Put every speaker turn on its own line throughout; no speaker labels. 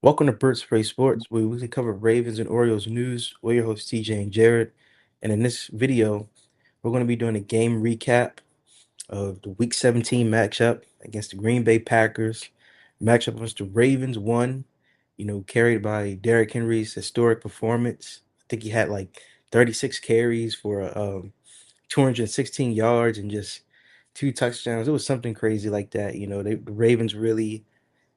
Welcome to Burt Spray Sports, where we weekly cover Ravens and Orioles news. We're your hosts, TJ and Jared. And in this video, we're going to be doing a game recap of the Week 17 matchup against the Green Bay Packers. Matchup against the Ravens won, carried by Derrick Henry's historic performance. I think he had like 36 carries for 216 yards and just two touchdowns. It was something crazy like that. The Ravens really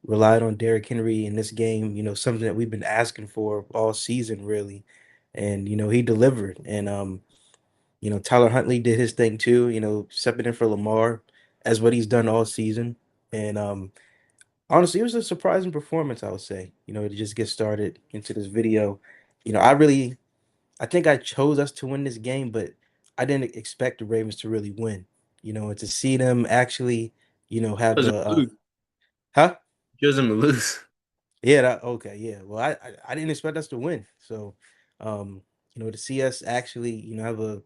relied on Derrick Henry in this game, something that we've been asking for all season, really. And, he delivered. And, Tyler Huntley did his thing too, stepping in for Lamar as what he's done all season. And, honestly, it was a surprising performance, I would say, to just get started into this video. I think I chose us to win this game, but I didn't expect the Ravens to really win, and to see them actually, have
Chose him
a,
to lose.
huh?
Chose him to lose.
Yeah, okay, yeah. Well, I didn't expect us to win. So, to see us actually, have a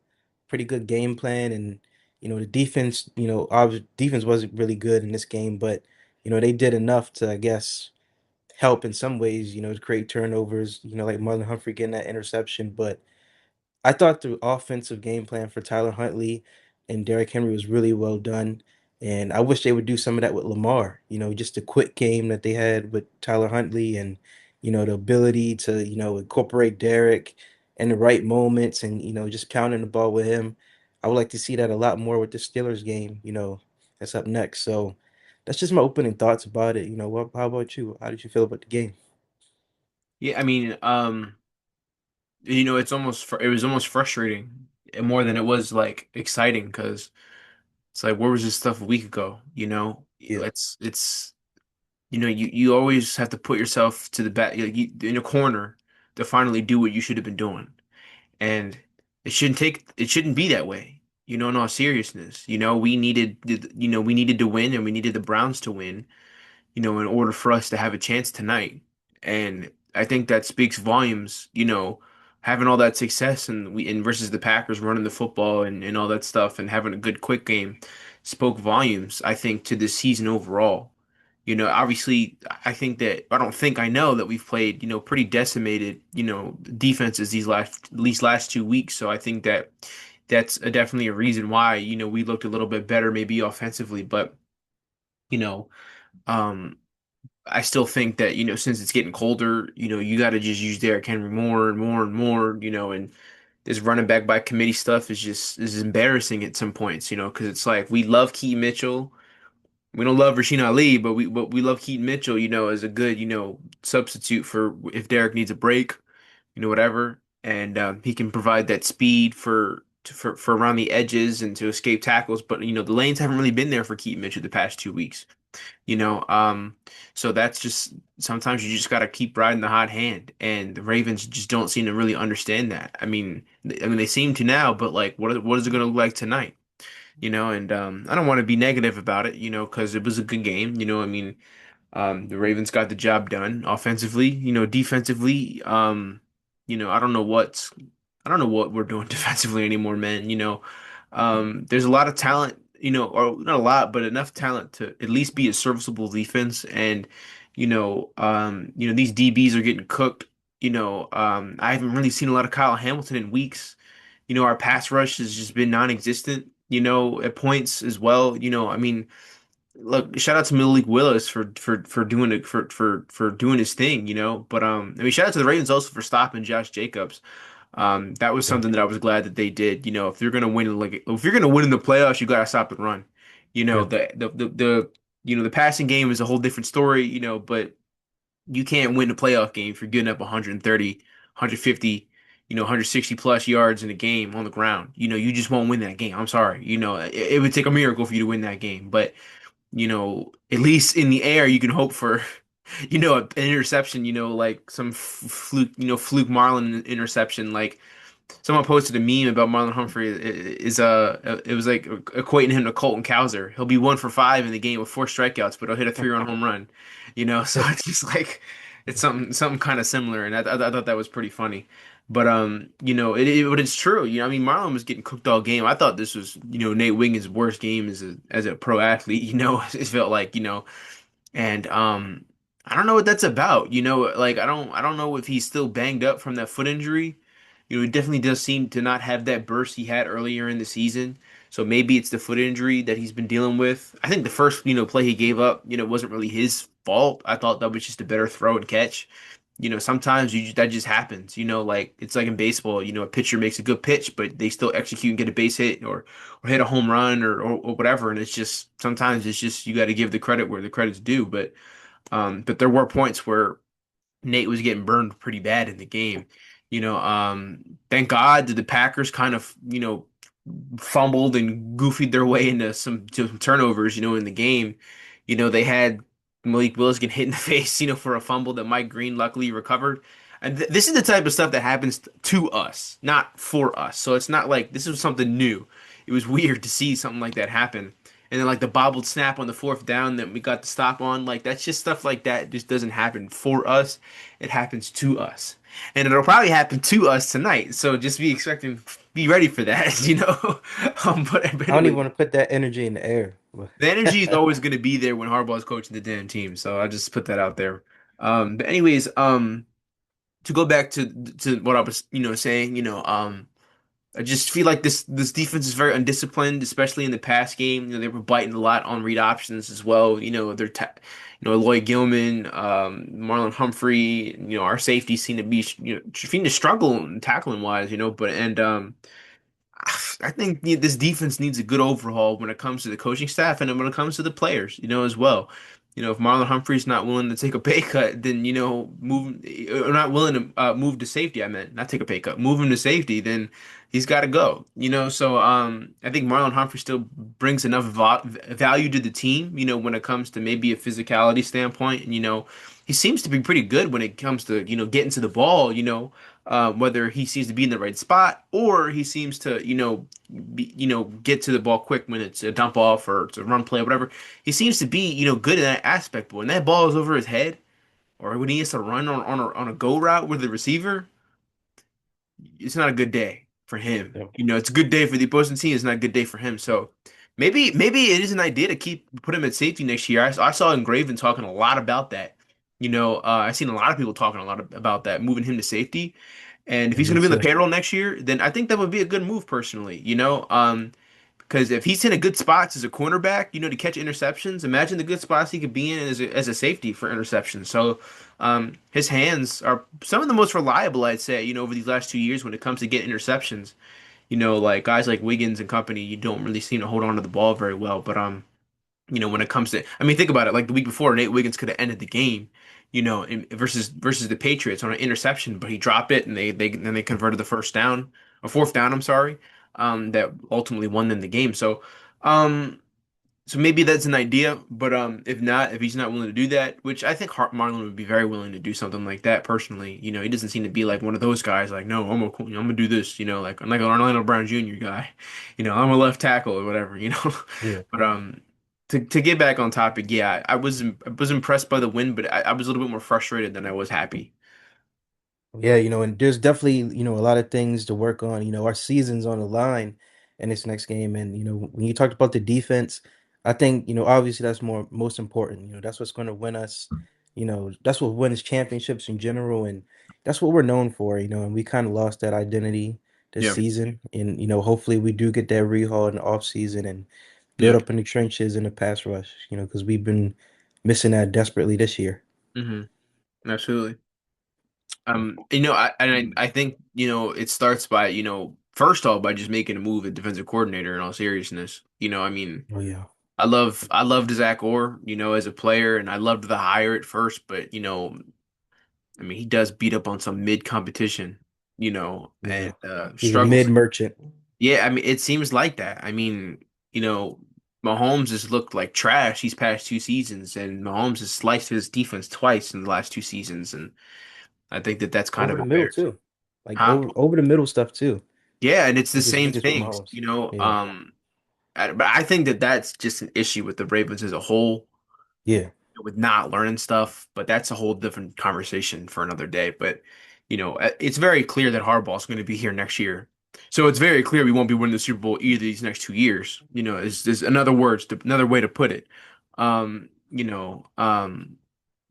pretty good game plan and, the defense, our defense wasn't really good in this game, but, they did enough to, I guess, help in some ways, to create turnovers, like Marlon Humphrey getting that interception. But I thought the offensive game plan for Tyler Huntley and Derrick Henry was really well done. And I wish they would do some of that with Lamar, just the quick game that they had with Tyler Huntley and, the ability to, incorporate Derrick in the right moments and, just pounding the ball with him. I would like to see that a lot more with the Steelers game, that's up next. So that's just my opening thoughts about it. How about you? How did you feel about the game?
Yeah, I mean, it was almost frustrating more than it was like exciting because it's like where was this stuff a week ago?
Yeah.
You always have to put yourself to the back in a corner to finally do what you should have been doing, and it shouldn't be that way. In all seriousness, we needed to win and we needed the Browns to win in order for us to have a chance tonight. And I think that speaks volumes, having all that success and versus the Packers running the football and all that stuff and having a good quick game spoke volumes, I think, to this season overall. Obviously, I don't think I know that we've played, pretty decimated, defenses these last 2 weeks. So I think that that's definitely a reason why, we looked a little bit better maybe offensively, but you know, um, I still think that, since it's getting colder, you got to just use Derrick Henry more and more and more, and this running back by committee stuff is embarrassing at some points, because it's like we love Keaton Mitchell. We don't love Rasheen Ali, but we love Keaton Mitchell, as a good, substitute for if Derrick needs a break, whatever. And he can provide that speed for around the edges and to escape tackles. But, the lanes haven't really been there for Keaton Mitchell the past 2 weeks you know. So that's just sometimes you just got to keep riding the hot hand, and the Ravens just don't seem to really understand that. I mean they seem to now, but like, what is it going to look like tonight? And I don't want to be negative about it, because it was a good game. The Ravens got the job done offensively, defensively. I don't know what we're doing defensively anymore, man. There's a lot of talent, or not a lot, but enough talent to at least be a serviceable defense. And these DBs are getting cooked. I haven't really seen a lot of Kyle Hamilton in weeks. Our pass rush has just been non-existent. At points as well. Look, shout out to Malik Willis for doing it for doing his thing, But shout out to the Ravens also for stopping Josh Jacobs. That was
Yeah.
something that I was glad that they did. If you're gonna win in the playoffs, you gotta stop the run.
Yeah.
The passing game is a whole different story, but you can't win the playoff game if you're getting up 130, 150, 160 plus yards in a game on the ground. You just won't win that game. I'm sorry. It would take a miracle for you to win that game, but at least in the air, you can hope for, an interception, like some fluke Marlin interception. Like someone posted a meme about Marlon Humphrey it was like equating him to Colton Cowser. He'll be 1 for 5 in the game with 4 strikeouts, but he'll hit a 3-run home run, So it's just like, it's something kind of similar. And I thought that was pretty funny. But but it's true. Marlon was getting cooked all game. I thought this was, Nate Wiggins' worst game as a pro athlete. It felt like, and I don't know what that's about. Like I don't know if he's still banged up from that foot injury. He definitely does seem to not have that burst he had earlier in the season. So maybe it's the foot injury that he's been dealing with. I think the first, play he gave up, wasn't really his fault. I thought that was just a better throw and catch. Sometimes that just happens. Like it's like in baseball. A pitcher makes a good pitch, but they still execute and get a base hit or hit a home run or whatever. And it's just sometimes it's just you got to give the credit where the credit's due. But there were points where Nate was getting burned pretty bad in the game. Thank God that the Packers kind of, fumbled and goofied their way into some turnovers, in the game. They had Malik Willis get hit in the face, for a fumble that Mike Green luckily recovered. And this is the type of stuff that happens to us, not for us. So it's not like this was something new. It was weird to see something like that happen. And then like the bobbled snap on the fourth down that we got the stop on, like that's just stuff like that just doesn't happen for us. It happens to us. And it'll probably happen to us tonight. So just be ready for that, but
I don't even
anyway,
want to put that energy in the air.
the energy is always going to be there when Harbaugh's coaching the damn team. So I'll just put that out there. But anyways, to go back to what I was, saying, I just feel like this defense is very undisciplined, especially in the pass game. They were biting a lot on read options as well. Lloyd Gilman, Marlon Humphrey. Our safeties seem to be seem to struggle in tackling wise. I think this defense needs a good overhaul when it comes to the coaching staff and then when it comes to the players, as well. If Marlon Humphrey's not willing to take a pay cut, then move or not willing to move to safety. I meant not take a pay cut, move him to safety. Then he's got to go. So I think Marlon Humphrey still brings enough value to the team. When it comes to maybe a physicality standpoint, and he seems to be pretty good when it comes to getting to the ball. Whether he seems to be in the right spot or he seems to, get to the ball quick when it's a dump off or it's a run play or whatever. He seems to be, good in that aspect. But when that ball is over his head or when he has to run on a go route with the receiver, it's not a good day for him.
Yeah.
It's a good day for the opposing team. It's not a good day for him. So maybe it is an idea to put him at safety next year. I saw Engraven talking a lot about that. I've seen a lot of people talking a lot about that, moving him to safety. And if
And
he's going
me
to be on the
too.
payroll next year, then I think that would be a good move personally. Because if he's in a good spots as a cornerback, to catch interceptions, imagine the good spots he could be in as a safety for interceptions. So, his hands are some of the most reliable, I'd say, over these last 2 years when it comes to getting interceptions. Like guys like Wiggins and company, you don't really seem to hold on to the ball very well. But when it comes to, I mean, think about it. Like the week before, Nate Wiggins could have ended the game, versus the Patriots on an interception, but he dropped it, and they converted the first down or fourth down. I'm sorry, that ultimately won them the game. Um, so maybe that's an idea, but if not, if he's not willing to do that, which I think Marlon would be very willing to do something like that personally. He doesn't seem to be like one of those guys. Like, no, I'm gonna do this. Like I'm like an Orlando Brown Jr. guy. I'm a left tackle or whatever.
Yeah.
But to get back on topic, yeah, I was impressed by the win, but I was a little bit more frustrated than I was happy.
Yeah, and there's definitely, a lot of things to work on. Our season's on the line in this next game. And, when you talked about the defense, I think, obviously that's most important. That's what's going to win us. That's what wins championships in general. And that's what we're known for, and we kind of lost that identity this
Yeah,
season. And, hopefully we do get that rehaul in the offseason and build
yeah,
up in the trenches in the pass rush, because we've been missing that desperately this year.
absolutely. I think, it starts by, first off by just making a move at defensive coordinator in all seriousness. I mean,
Oh, yeah.
I loved Zach Orr, as a player, and I loved the hire at first, but I mean, he does beat up on some mid competition, and
Yeah. He's a mid
struggles.
merchant.
Yeah, I mean, it seems like that. I mean, Mahomes has looked like trash these past 2 seasons, and Mahomes has sliced his defense twice in the last 2 seasons, and I think that that's kind
Over
of
the middle
embarrassing.
too. Like
Huh?
over the middle stuff too.
Yeah, and it's the
Which is
same
biggest with
things,
Mahomes. Yeah.
but I think that that's just an issue with the Ravens as a whole,
Yeah.
with not learning stuff. But that's a whole different conversation for another day. But it's very clear that Harbaugh's going to be here next year, so it's very clear we won't be winning the Super Bowl either these next 2 years. Is another way to put it. Um, you know, um,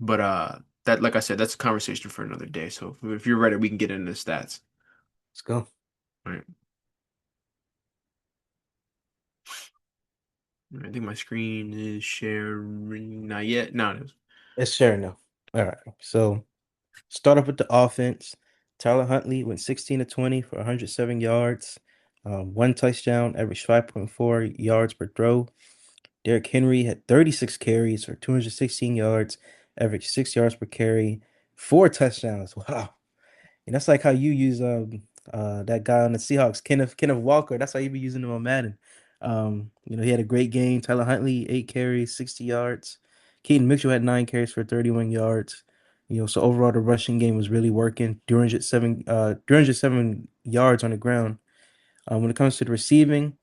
But that like I said, that's a conversation for another day. So if you're ready, we can get into the stats.
Let's go.
All right. I think my screen is sharing. Not yet. No, it is.
It's sharing now. All right. So start off with the offense. Tyler Huntley went 16 to 20 for 107 yards, one touchdown, averaged 5.4 yards per throw. Derrick Henry had 36 carries for 216 yards, averaged 6 yards per carry, four touchdowns. Wow. And that's like how you use that guy on the Seahawks, Kenneth Walker. That's how you be using him on Madden. He had a great game. Tyler Huntley, 8 carries, 60 yards. Keaton Mitchell had 9 carries for 31 yards. So overall the rushing game was really working. 307 yards on the ground. When it comes to the receiving,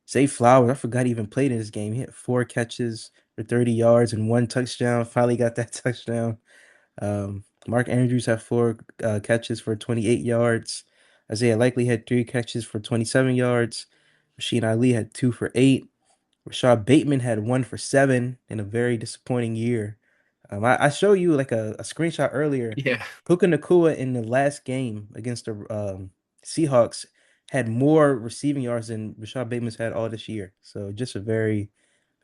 Zay Flowers, I forgot he even played in this game. He had 4 catches for 30 yards and one touchdown. Finally got that touchdown. Mark Andrews had 4 catches for 28 yards. Isaiah Likely had 3 catches for 27 yards. Rasheen Ali had 2 for 8. Rashad Bateman had 1 for 7 in a very disappointing year. I showed you like a screenshot earlier.
Yeah.
Puka Nakua in the last game against the Seahawks had more receiving yards than Rashad Bateman's had all this year. So just a very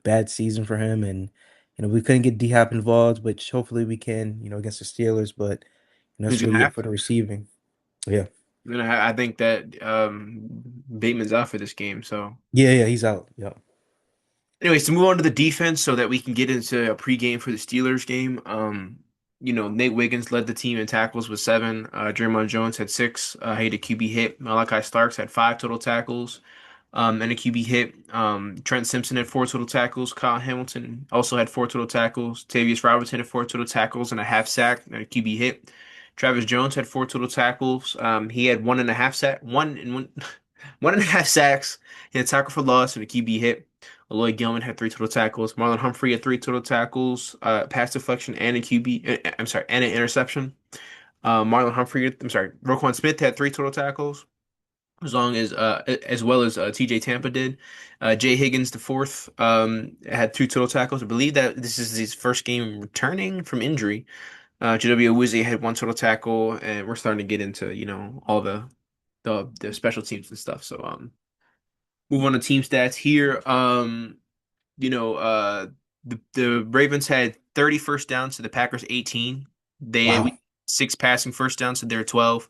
bad season for him. And we couldn't get D Hop involved, which hopefully we can, against the Steelers. But
Who's
that's
gonna
really it
have
for the
to?
receiving. Yeah.
I think that Bateman's out for this game. So,
Yeah, he's out. Yeah.
anyways, to move on to the defense, so that we can get into a pregame for the Steelers game. Nate Wiggins led the team in tackles with 7. Draymond Jones had 6. He had a QB hit. Malachi Starks had 5 total tackles. And a QB hit. Trent Simpson had 4 total tackles. Kyle Hamilton also had 4 total tackles. Tavius Robertson had 4 total tackles and a half sack and a QB hit. Travis Jones had 4 total tackles. He had one and a half sack, one and a half sacks. He had a tackle for loss and a QB hit. Lloyd Gilman had 3 total tackles. Marlon Humphrey had 3 total tackles, pass deflection and a QB. I'm sorry, and an interception. Marlon Humphrey, I'm sorry, Roquan Smith had 3 total tackles as well as TJ Tampa did. Jay Higgins the fourth had 2 total tackles. I believe that this is his first game returning from injury. JW Awuzie had 1 total tackle, and we're starting to get into all the special teams and stuff. So move on to team stats here. You know the Ravens had 30 first downs to the Packers 18. We
Wow.
6 passing first downs to their 12.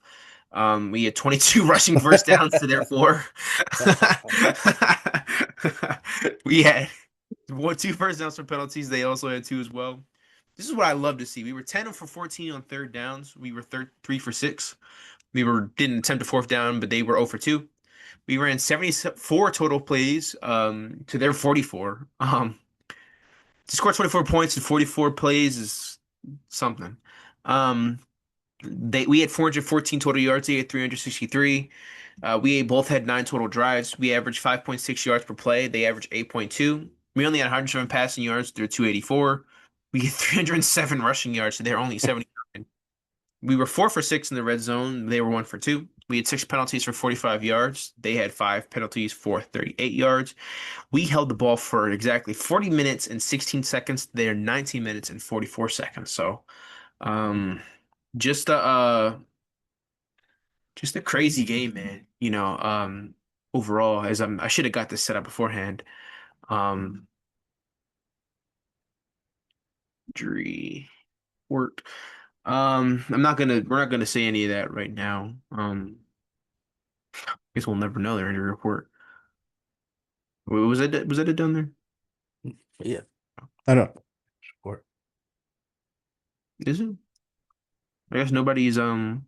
We had 22 rushing first downs to their 4. We had 2 first downs for penalties. They also had 2 as well. This is what I love to see. We were 10 for 14 on third downs. We were 3 for 6. Didn't attempt a fourth down, but they were 0 for 2. We ran 74 total plays to their 44. To score 24 points in 44 plays is something. Um, we had 414 total yards. They had 363. We both had 9 total drives. We averaged 5.6 yards per play. They averaged 8.2. We only had 107 passing yards. They're 284. We had 307 rushing yards. So they're only 79. We were 4 for 6 in the red zone. They were 1 for 2. We had 6 penalties for 45 yards. They had 5 penalties for 38 yards. We held the ball for exactly 40 minutes and 16 seconds. They're 19 minutes and 44 seconds. So, um, just a just a crazy game, man. Overall, I should have got this set up beforehand. Um, Injury work. We're not gonna say any of that right now. Guess we'll never know their injury report. Was it done there?
Yeah. I know. Sure.
Is it? I guess nobody's
Nobody's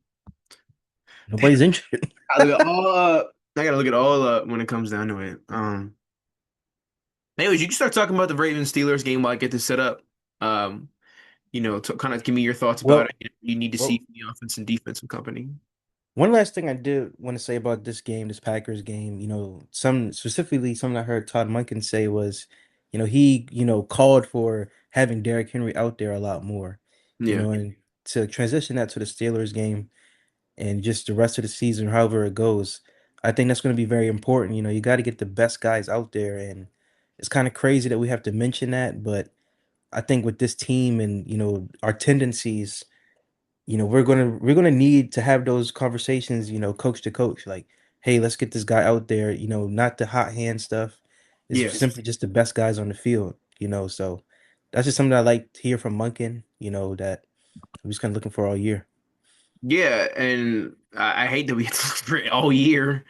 injured.
I gotta look at all when it comes down to it. Anyways, you can start talking about the Ravens Steelers game while I get this set up. Um, to kind of give me your thoughts about
Well,
it. You need to see
well,
from the offense and defensive company.
one last thing I did want to say about this game, this Packers game, some specifically something I heard Todd Monken say was, he, called for having Derrick Henry out there a lot more,
Yeah.
and to transition that to the Steelers game and just the rest of the season, however it goes, I think that's going to be very important. You got to get the best guys out there. And it's kind of crazy that we have to mention that, but I think with this team and our tendencies, we're gonna need to have those conversations, coach to coach, like, hey, let's get this guy out there, not the hot hand stuff. It's
Yeah.
simply just the best guys on the field. So that's just something I like to hear from Munkin, that I'm just kind of looking for all year.
Yeah, and I hate that we have to look for it all year.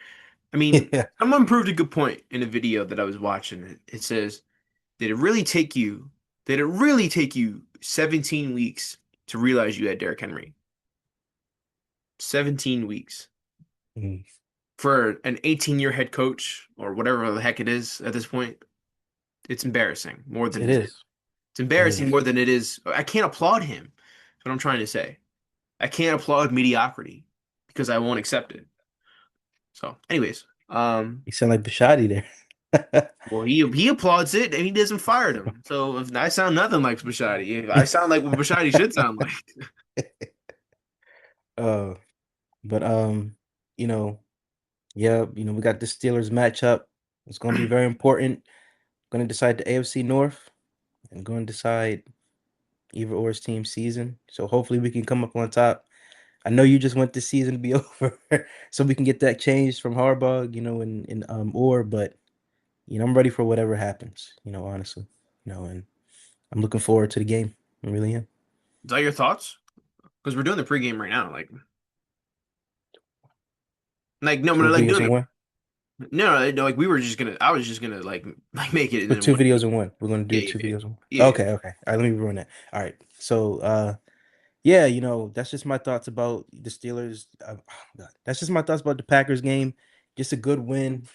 I mean,
Yeah.
someone proved a good point in a video that I was watching. It says, did it really take you 17 weeks to realize you had Derrick Henry? 17 weeks.
Mm.
For an 18-year head coach or whatever the heck it is at this point, it's embarrassing more than
It
it is.
is.
It's
It
embarrassing
is.
more than it is. I can't applaud him. That's what I'm trying to say. I can't applaud mediocrity because I won't accept it. So, anyways,
You sound like Bashadi there.
well, he applauds it and he doesn't fire them. So if I sound nothing like Bashadi, if I sound like what Bashadi should sound like.
uh, but you know, yeah, we got the Steelers matchup. It's going to be very important. Going to decide the AFC North and going to decide either or's team season. So hopefully we can come up on top. I know you just want this season to be over, so we can get that changed from Harbaugh, in or, but I'm ready for whatever happens. Honestly, and I'm looking forward to the game. I really am.
Is that your thoughts? Because we're doing the pregame right now. Like no, we're
Two
like
videos
doing
in
it.
one.
No, like we were just gonna. I was just gonna like make it and
Put
then
two
one.
videos in one. We're gonna
Yeah,
do
yeah,
two
yeah,
videos in one.
yeah, yeah.
Okay, okay. All right, let me ruin that. All right. So yeah, that's just my thoughts about the Steelers. Oh God. That's just my thoughts about the Packers game. Just a good win.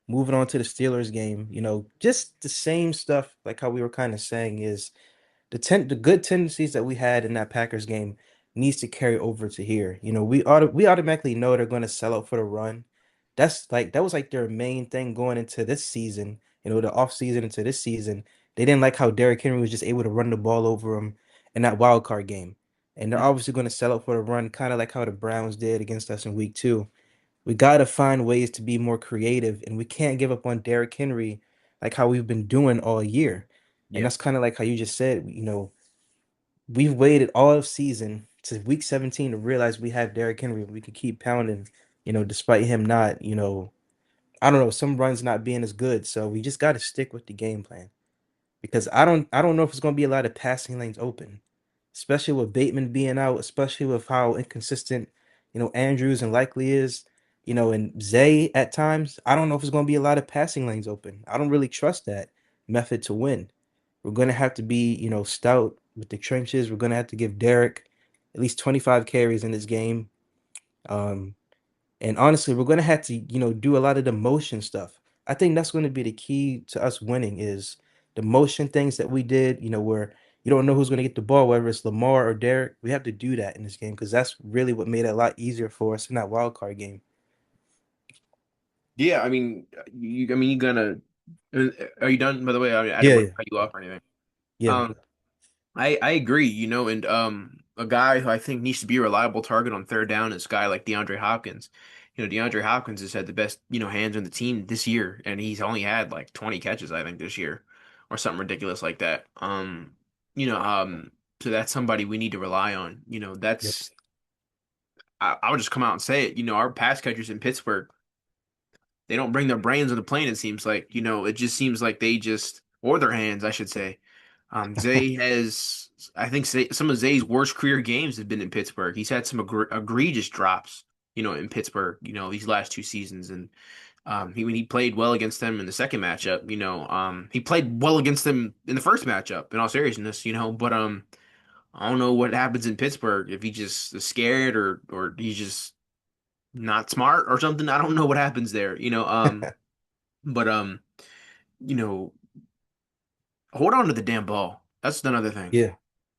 Moving on to the Steelers game, just the same stuff like how we were kind of saying is the good tendencies that we had in that Packers game needs to carry over to here. We automatically know they're going to sell out for the run. That was like their main thing going into this season. The off season into this season, they didn't like how Derrick Henry was just able to run the ball over them in that wild card game, and they're obviously going to sell out for the run, kind of like how the Browns did against us in Week 2. We got to find ways to be more creative, and we can't give up on Derrick Henry like how we've been doing all year. And
Yeah.
that's kind of like how you just said, we've waited all of season to week 17 to realize we have Derrick Henry. We can keep pounding, despite him not, I don't know, some runs not being as good. So we just got to stick with the game plan because I don't know if it's going to be a lot of passing lanes open, especially with Bateman being out, especially with how inconsistent, Andrews and Likely is, and Zay at times. I don't know if it's going to be a lot of passing lanes open. I don't really trust that method to win. We're going to have to be, stout with the trenches. We're going to have to give Derek at least 25 carries in this game. Um, and honestly, we're going to have to, do a lot of the motion stuff. I think that's going to be the key to us winning is the motion things that we did, where you don't know who's going to get the ball, whether it's Lamar or Derek. We have to do that in this game because that's really what made it a lot easier for us in that wild card game.
Yeah, I mean, I mean, you gonna. Are you done? By the way, I didn't
Yeah,
want
yeah,
to cut you off or anything.
yeah.
Um, I agree, and a guy who I think needs to be a reliable target on third down is a guy like DeAndre Hopkins. DeAndre Hopkins has had the best, hands on the team this year, and he's only had like 20 catches, I think, this year, or something ridiculous like that. You know, um, so that's somebody we need to rely on.
Yep.
I would just come out and say it. Our pass catchers in Pittsburgh, they don't bring their brains on the plane, it seems like. It just seems like they just, or their hands, I should say. Zay has, I think some of Zay's worst career games have been in Pittsburgh. He's had some egregious drops, in Pittsburgh, these last 2 seasons. And when he played well against them in the second matchup, he played well against them in the first matchup, in all seriousness, but I don't know what happens in Pittsburgh if he just is scared or he's just not smart or something. I don't know what happens there. But you know, hold on to the damn ball. That's another thing.
Yeah,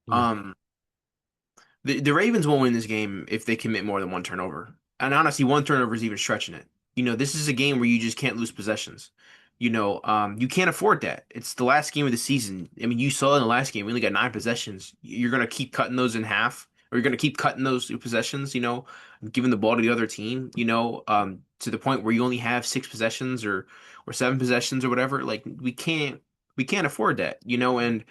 yeah,
Um, the Ravens won't win this game if they commit more than one turnover. And honestly, one turnover is even stretching it. This is a game where you just can't lose possessions. You can't afford that. It's the last game of the season. I mean, you saw in the last game, we only got 9 possessions. You're gonna keep cutting those in half, or you're gonna keep cutting those possessions, giving the ball to the other team, to the point where you only have 6 possessions or 7 possessions or whatever. Like we can't. We can't afford that, and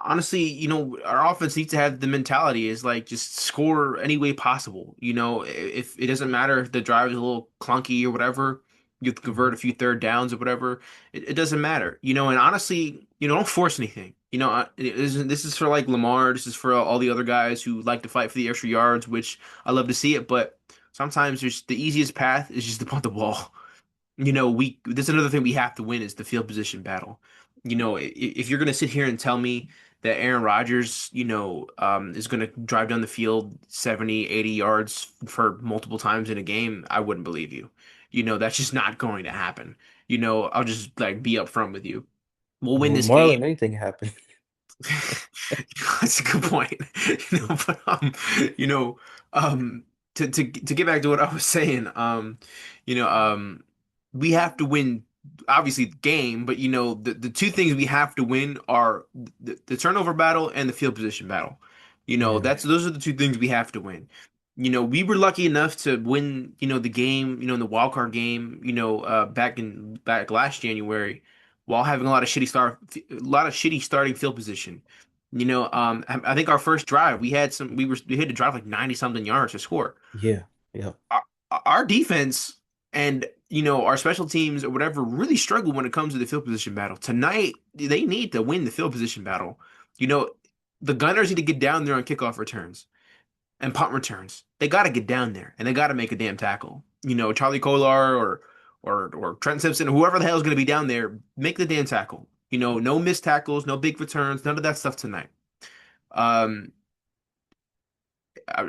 honestly, our offense needs to have the mentality is like just score any way possible. If it doesn't matter if the drive is a little clunky or whatever, you have to convert
Mhm.
a few third downs or whatever. It doesn't matter. And honestly, don't force anything. This is for like Lamar. This is for all the other guys who like to fight for the extra yards, which I love to see it. But sometimes there's the easiest path is just to punt the ball. We This is another thing we have to win is the field position battle. If you're gonna sit here and tell me that Aaron Rodgers, is gonna drive down the field 70, 80 yards for multiple times in a game, I wouldn't believe you. That's just not going to happen. I'll just like be upfront with you. We'll win
Well,
this
Marlon,
game.
anything happened.
That's a good point. But you know, to get back to what I was saying, you know, um, we have to win obviously the game, but the two things we have to win are the turnover battle and the field position battle.
Yeah,
That's those are the two things we have to win. We were lucky enough to win, the game, in the wild card game, back last January, while having a lot of shitty starting field position. I think our first drive, we had to drive like 90 something yards to score.
yeah, yeah,
Our, our defense and our special teams or whatever really struggle when it comes to the field position battle. Tonight, they need to win the field position battle. You know, the Gunners need to get down there on kickoff returns and punt returns. They got to get down there and they got to make a damn tackle. Charlie Kolar or Trent Simpson, whoever the hell is going to be down there, make the damn tackle. No missed tackles, no big returns, none of that stuff tonight. Um,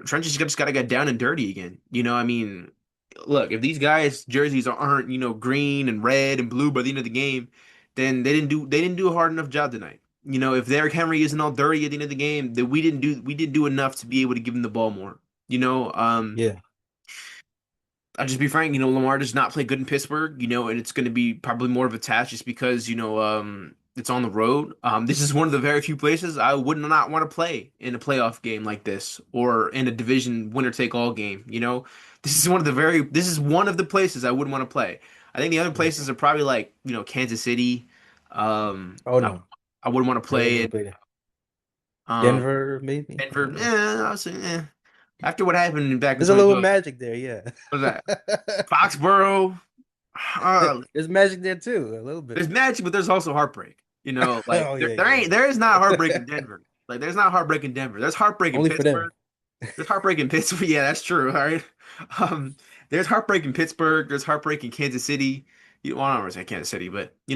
Trent just got to get down and dirty again. I mean, look, if these guys' jerseys aren't green and red and blue by the end of the game, then they didn't do a hard enough job tonight. If Derrick Henry isn't all dirty at the end of the game, then we didn't do enough to be able to give him the ball more. You know, um,
yeah.
I'll just be frank, Lamar does not play good in Pittsburgh, and it's going to be probably more of a task just because, it's on the road. This is one of the very few places I would not want to play in a playoff game like this or in a division winner take all game, this is one of the places I wouldn't want to play. I think the other
Yeah.
places are probably like, Kansas City. Um,
Oh
I,
no,
I wouldn't want to
I wouldn't
play
want to
in
play that.
um,
Denver, maybe. I
Denver.
don't know.
I was saying, After what happened back in
There's a little
2012,
magic there, yeah.
what was that? Foxborough.
There's magic there too, a little bit.
There's magic, but there's also heartbreak. Like
Oh
there,
yeah,
there
yeah,
ain't there is not heartbreak in
yeah.
Denver. Like there's not heartbreak in Denver. There's heartbreak in
Only for them.
Pittsburgh. There's heartbreak in Pittsburgh. Yeah, that's true. All right. Um, there's heartbreak in Pittsburgh. There's heartbreak in Kansas City. Well, I don't want to say Kansas City, but I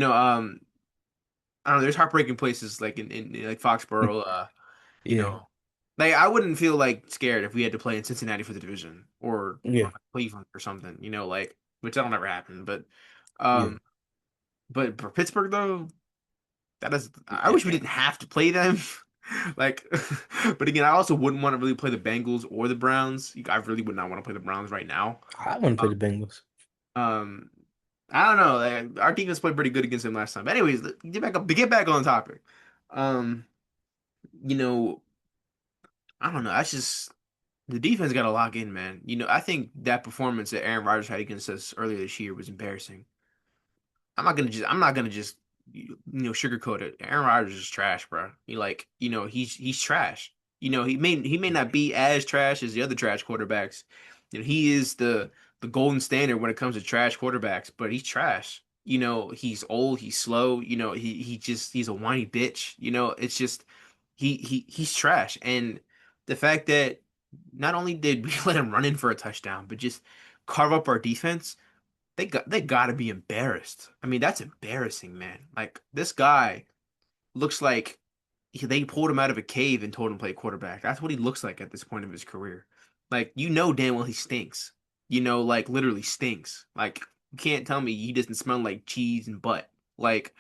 don't know. There's heartbreaking places like in like Foxborough. You
Yeah,
know, like I wouldn't feel like scared if we had to play in Cincinnati for the division or
yeah,
like Cleveland or something. Like which that'll never happen.
yeah,
Um, but for Pittsburgh though. That is, I
yeah.
wish we didn't have to play them. Like, but again, I also wouldn't want to really play the Bengals or the Browns. I really would not want to play the Browns right now.
I want to play the Bengals.
Um, I don't know. Like, our defense played pretty good against them last time. But anyways, get back on topic. Um, you know, I don't know. That's just the defense got to lock in, man. I think that performance that Aaron Rodgers had against us earlier this year was embarrassing. I'm not gonna just sugarcoat it. Aaron Rodgers is trash, bro. He's trash. He may not be as trash as the other trash quarterbacks. He is the golden standard when it comes to trash quarterbacks, but he's trash. He's old, he's slow, he's a whiny bitch. It's just he's trash. And the fact that not only did we let him run in for a touchdown, but just carve up our defense. They got to be embarrassed. I mean, that's embarrassing, man. Like this guy looks like they pulled him out of a cave and told him to play quarterback. That's what he looks like at this point of his career. Like damn well he stinks. Like literally stinks. Like you can't tell me he doesn't smell like cheese and butt. Like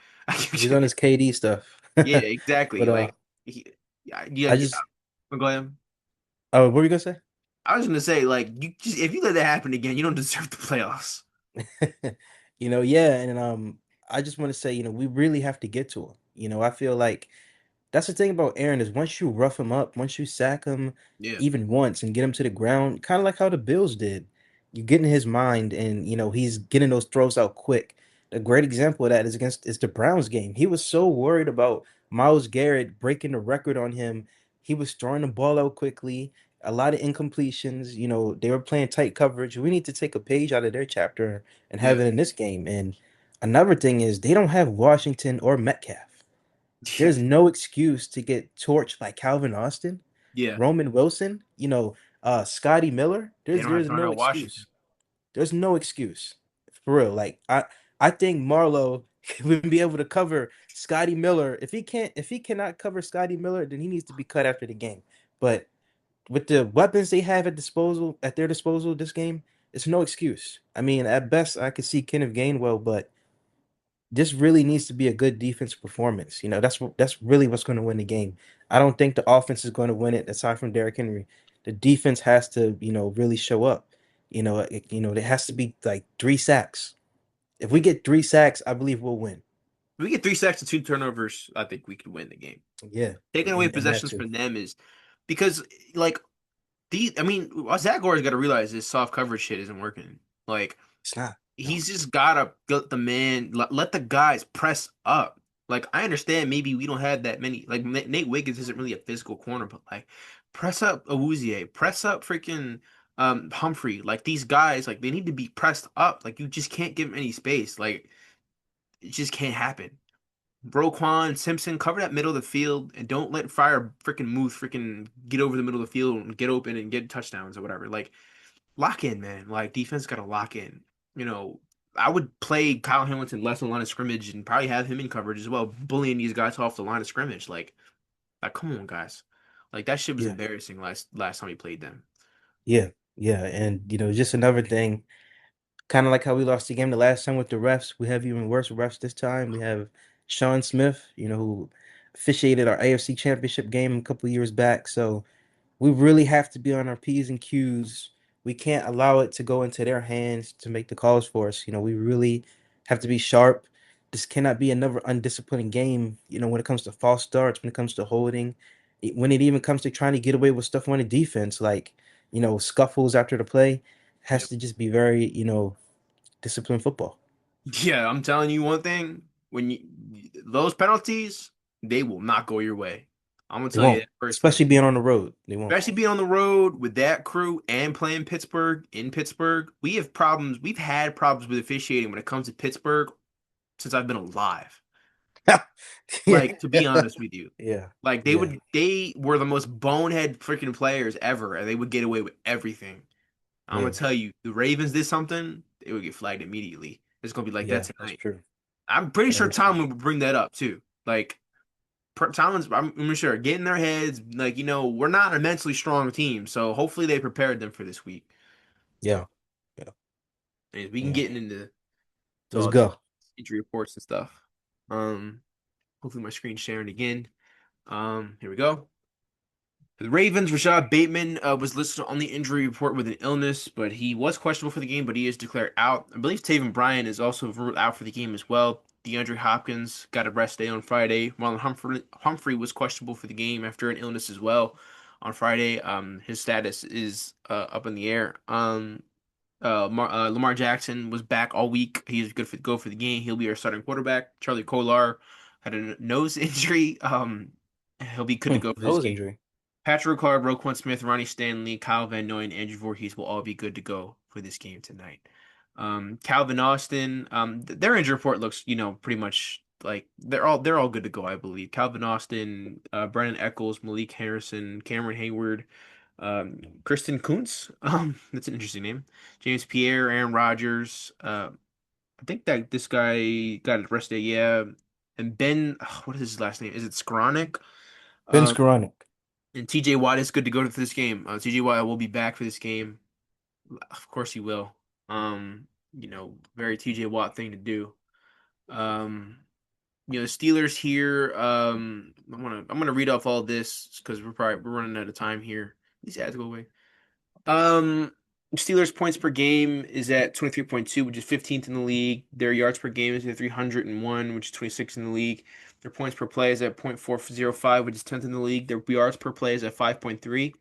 He's on his KD stuff.
yeah, exactly.
But
Like he, yeah, yeah,
I
yeah.
just
Go ahead.
oh, what were you gonna say?
I was gonna say like if you let that happen again, you don't deserve the playoffs.
Yeah, and I just want to say, we really have to get to him. I feel like that's the thing about Aaron is once you rough him up, once you sack him
Yeah.
even once and get him to the ground, kind of like how the Bills did, you get in his mind and he's getting those throws out quick. A great example of that is the Browns game. He was so worried about Myles Garrett breaking the record on him. He was throwing the ball out quickly, a lot of incompletions. They were playing tight coverage. We need to take a page out of their chapter and have
Yeah.
it in this game. And another thing is they don't have Washington or Metcalf.
Yeah.
There's no excuse to get torched by Calvin Austin,
Yeah.
Roman Wilson, Scotty Miller.
They
There's
don't have
there's no
Darnell
excuse.
Washington.
There's no excuse. For real. Like I think Marlowe would be able to cover Scotty Miller. If he cannot cover Scotty Miller, then he needs to be cut after the game. But with the weapons they have at their disposal this game, it's no excuse. I mean, at best I could see Kenneth Gainwell, but this really needs to be a good defensive performance. That's really what's going to win the game. I don't think the offense is going to win it aside from Derrick Henry. The defense has to, really show up. There has to be like 3 sacks. If we get 3 sacks, I believe we'll win.
If we get 3 sacks and 2 turnovers, I think we could win the game.
Yeah,
Taking away
and that
possessions
too.
from them is because like I mean, Zach Gore's got to realize this soft coverage shit isn't working. Like
It's not. No.
he's just gotta let the man let the guys press up. Like I understand maybe we don't have that many. Like Nate Wiggins isn't really a physical corner, but like press up Awuzie, press up freaking Humphrey. Like these guys, like they need to be pressed up. Like you just can't give them any space. Like it just can't happen. Roquan Simpson, cover that middle of the field and don't let Fire freaking move, freaking get over the middle of the field and get open and get touchdowns or whatever. Like lock in, man. Like defense got to lock in. You know, I would play Kyle Hamilton less on the line of scrimmage and probably have him in coverage as well, bullying these guys off the line of scrimmage. Like come on, guys. Like that shit was
Yeah,
embarrassing last time we played them.
yeah, yeah. And just another thing, kind of like how we lost the game the last time with the refs. We have even worse refs this time. We have Sean Smith, who officiated our AFC Championship game a couple years back. So we really have to be on our P's and Q's. We can't allow it to go into their hands to make the calls for us. We really have to be sharp. This cannot be another undisciplined game, when it comes to false starts, when it comes to holding, when it even comes to trying to get away with stuff on the defense, like, scuffles after the play, has
Yep.
to just be very, disciplined football.
Yeah, I'm telling you one thing. When you those penalties, they will not go your way. I'm gonna
They
tell you
won't,
that personally.
especially being on the road. They won't.
Especially being on the road with that crew and playing Pittsburgh in Pittsburgh, we have problems. We've had problems with officiating when it comes to Pittsburgh since I've been alive.
Yeah.
Like to be honest with you,
Yeah.
like
Yeah.
they were the most bonehead freaking players ever, and they would get away with everything. I'm gonna
Yeah.
tell you, the Ravens did something, they would get flagged immediately. It's gonna be like that
Yeah. That's
tonight.
true.
I'm pretty
That
sure
is true.
Tomlin would bring that up too. Like Tomlin's, I'm sure, get in their heads. Like we're not a mentally strong team, so hopefully they prepared them for this week. So
Yeah. Yeah.
and we can
Yeah.
get into to
Let's
all the
go.
injury reports and stuff. Um, hopefully my screen's sharing again. Here we go. The Ravens, Rashad Bateman was listed on the injury report with an illness, but he was questionable for the game, but he is declared out. I believe Taven Bryan is also ruled out for the game as well. DeAndre Hopkins got a rest day on Friday. Marlon Humphrey was questionable for the game after an illness as well on Friday. His status is up in the air. Lamar Jackson was back all week. He's good for go for the game. He'll be our starting quarterback. Charlie Kolar had a nose injury. He'll be good to go for this
Nose
game.
injury.
Patrick Ricard, Roquan Smith, Ronnie Stanley, Kyle Van Noy, and Andrew Voorhees will all be good to go for this game tonight. Calvin Austin, their injury report looks, pretty much like they're all good to go, I believe. Calvin Austin, Brandon Eccles, Malik Harrison, Cameron Hayward, Kristen Kuntz, that's an interesting name. James Pierre, Aaron Rodgers. I think that this guy got arrested, yeah. And Ben, what is his last name? Is it Skronik?
Ben
Um,
Skoranek.
and TJ Watt is good to go for this game. TJ Watt will be back for this game. Of course he will. Very TJ Watt thing to do. Um, the Steelers here. I'm gonna read off all this because we're running out of time here. These ads go away. Um, Steelers points per game is at 23.2, which is 15th in the league. Their yards per game is at 301, which is 26th in the league. Their points per play is at .405, which is 10th in the league. Their yards per play is at 5.3,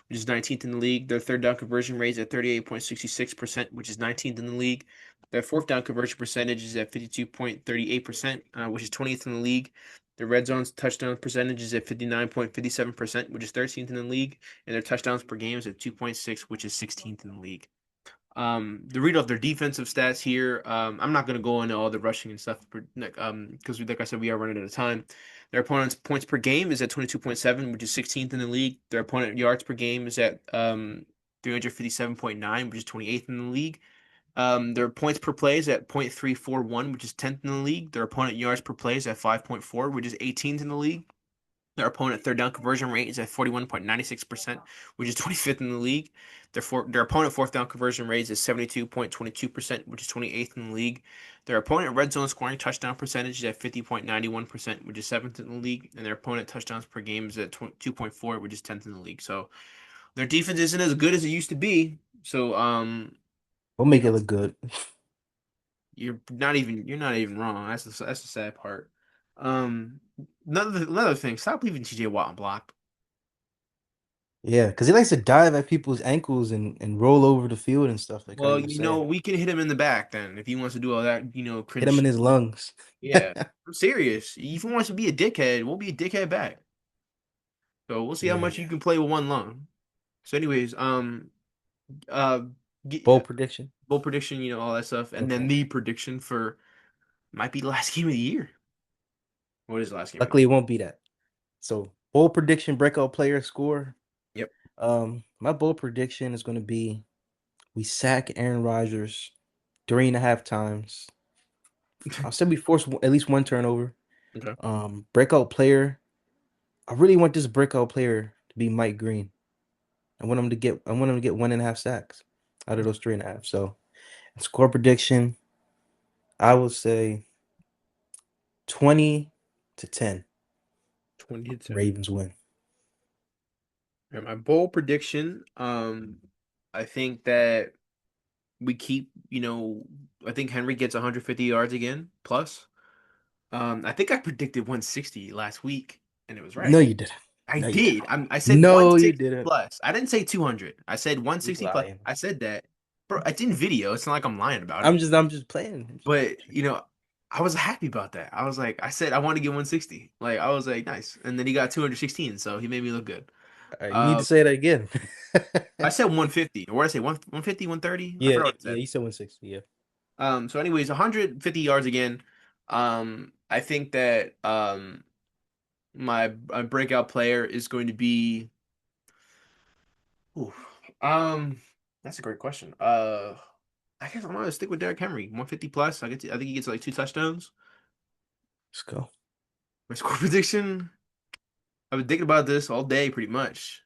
which is 19th in the league. Their third down conversion rate is at 38.66%, which is 19th in the league. Their fourth down conversion percentage is at 52.38%, which is 20th in the league. Their red zone's touchdown percentage is at 59.57%, which is 13th in the league. And their touchdowns per game is at 2.6, which is 16th in the league. To read off their defensive stats here, I'm not going to go into all the rushing and stuff, because like I said, we are running out of time. Their opponent's points per game is at 22.7, which is 16th in the league. Their opponent yards per game is at 357.9, which is 28th in the league. Their points per play is at .341, which is 10th in the league. Their opponent yards per play is at 5.4, which is 18th in the league. Their opponent third down conversion rate is at 41.96%, which is 25th in the league. Their opponent fourth down conversion rate is 72.22%, which is 28th in the league. Their opponent red zone scoring touchdown percentage is at 50.91%, which is 7th in the league. And their opponent touchdowns per game is at 2.4, which is 10th in the league. So their defense isn't as good as it used to be. So
We'll
you
make
know,
it look good.
you're not even wrong. That's the sad part. Um, another thing, stop leaving TJ Watt unblocked.
Yeah, because he likes to dive at people's ankles and roll over the field and stuff, like how
Well,
you were saying.
we can hit him in the back then if he wants to do all that,
Hit him
cringe.
in his lungs.
Yeah, I'm serious. If he wants to be a dickhead, we'll be a dickhead back. So we'll see how
Yeah,
much you
yeah.
can play with one lung. So, anyways, uh,
Bold
get,
prediction.
bold prediction, all that stuff, and then
Okay.
the prediction for might be the last game of the year. What is the last game of the
Luckily,
year?
it won't be that. So, bold prediction, breakout player score.
Yep.
My bold prediction is going to be we sack Aaron Rodgers 3.5 times. I'll say we force at least one turnover.
Okay.
Breakout player. I really want this breakout player to be Mike Green. I want him to get 1.5 sacks out of those 3.5. So, score prediction, I would say 20-10.
20 to 10.
Ravens win.
And my bold prediction, I think that we keep, I think Henry gets 150 yards again plus. I think I predicted 160 last week, and it was
No,
right.
you didn't.
I
No, you didn't.
did. I said
No, you
160
didn't.
plus. I didn't say 200. I said
You
160 plus.
lying.
I said that, bro. It's in video. It's not like I'm lying about it.
I'm just playing.
But I was happy about that. I was like, I said I want to get 160. Like I was like, nice. And then he got 216, so he made me look good.
All right, you need
Uh,
to say that again.
I said 150. Or what did I say? 150, 130? I
Yeah,
forgot what I
yeah,
said.
you said 160. Yeah.
So anyways, 150 yards again. I think that my breakout player is going to be. Ooh, um, that's a great question. I guess I'm gonna stick with Derrick Henry, 150 plus. I think he gets like two touchdowns.
Let's go.
My score prediction. I've been thinking about this all day, pretty much.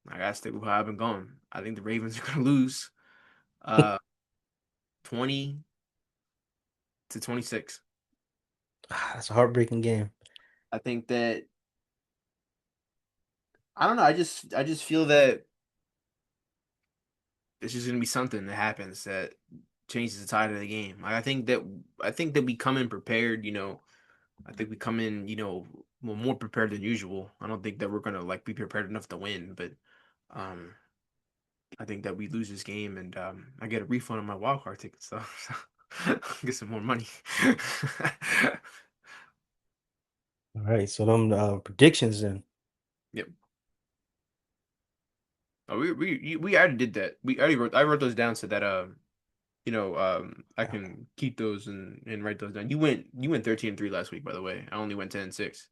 I gotta stick with how I've been going. I think the Ravens are gonna lose. Uh, 20-26.
That's a heartbreaking game.
I think that I don't know. I just feel that it's just gonna be something that happens that changes the tide of the game. I think that we come in prepared. I think we come in, well, more prepared than usual. I don't think that we're gonna like be prepared enough to win, but um, I think that we lose this game and I get a refund on my wild card ticket, so get some more money.
All right, so them predictions then.
Yep. Oh, we already did that. I wrote those down so that I
Okay,
can keep those and write those down. You went 13-3 last week, by the way. I only went 10-6.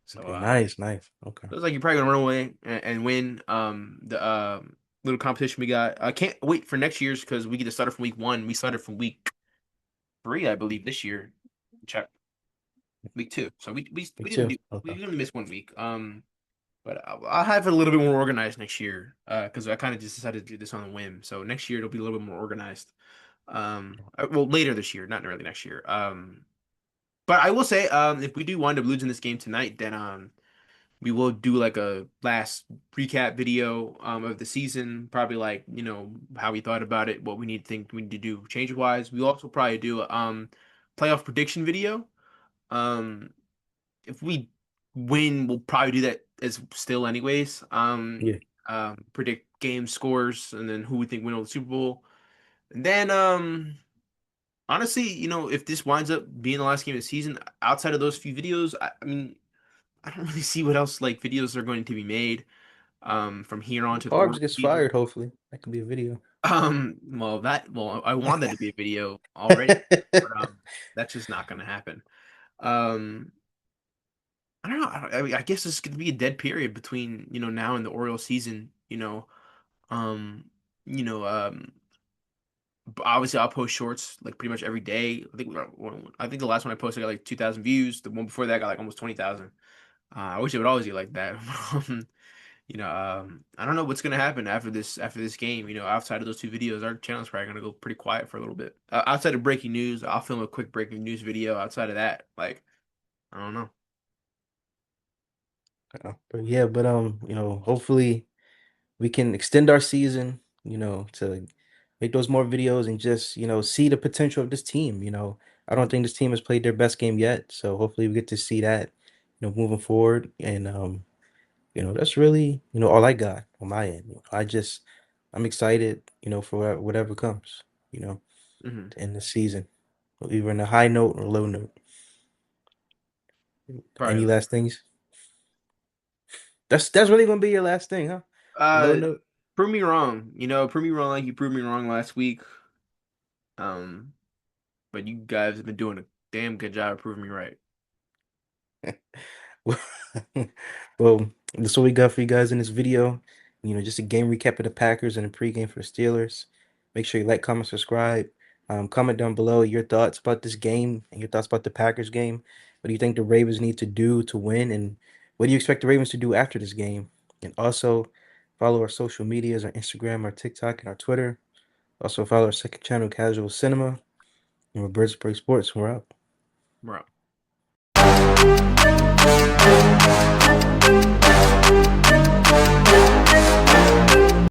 So
okay, nice, nice. Okay.
looks like you're probably gonna run away and win the little competition we got. I can't wait for next year's because we get to start it from week 1. We started from week 3, I believe, this year. Check week 2. So
Me
we didn't
too.
do we
Okay.
didn't miss 1 week. But I'll have it a little bit more organized next year. Because I kind of just decided to do this on a whim. So next year it'll be a little bit more organized. Well, later this year, not really next year. But I will say, if we do wind up losing this game tonight, then we will do like a last recap video of the season, probably like, how we thought about it, what we need to do change wise. We'll also probably do a playoff prediction video. Um if we win, we'll probably do that as still anyways.
Yeah.
Predict game scores and then who we think win the Super Bowl. And then honestly, if this winds up being the last game of the season, outside of those few videos, I mean, I don't really see what else like videos are going to be made from here on to the
Barb's
Orioles
gets
season.
fired, hopefully. That could be a video.
Well, I want that to be a video already, but that's just not going to happen. Um, I don't know. I mean, I guess it's going to be a dead period between now and the Orioles season. Um, you know, um, obviously I'll post shorts like pretty much every day. I think the last one I posted got like 2,000 views. The one before that got like almost 20,000. I wish it would always be like that. I don't know what's gonna happen after this game. Outside of those two videos, our channel's probably gonna go pretty quiet for a little bit. Outside of breaking news, I'll film a quick breaking news video. Outside of that, like I don't know.
But yeah, but hopefully we can extend our season, to make those more videos and just, see the potential of this team. I don't
Mhm.
think this team has played their best game yet. So hopefully we get to see that, moving forward. And that's really, all I got on my end. I'm excited, for whatever comes, you know,
Mhm.
to end the season, either in a high note or low note. Any
Probably.
last things? That's really gonna be your last thing, huh? Low
Uh,
note.
prove me wrong. Prove me wrong like you proved me wrong last week. Um, but you guys have been doing a damn good job of proving me right.
Well, well, that's what we got for you guys in this video. Just a game recap of the Packers and a pregame for the Steelers. Make sure you like, comment, subscribe. Comment down below your thoughts about this game and your thoughts about the Packers game. What do you think the Ravens need to do to win? And what do you expect the Ravens to do after this game? And also follow our social medias, our Instagram, our TikTok, and our Twitter. Also follow our second channel, Casual Cinema. And we're Birds of Prey Sports. We're out.
Bro.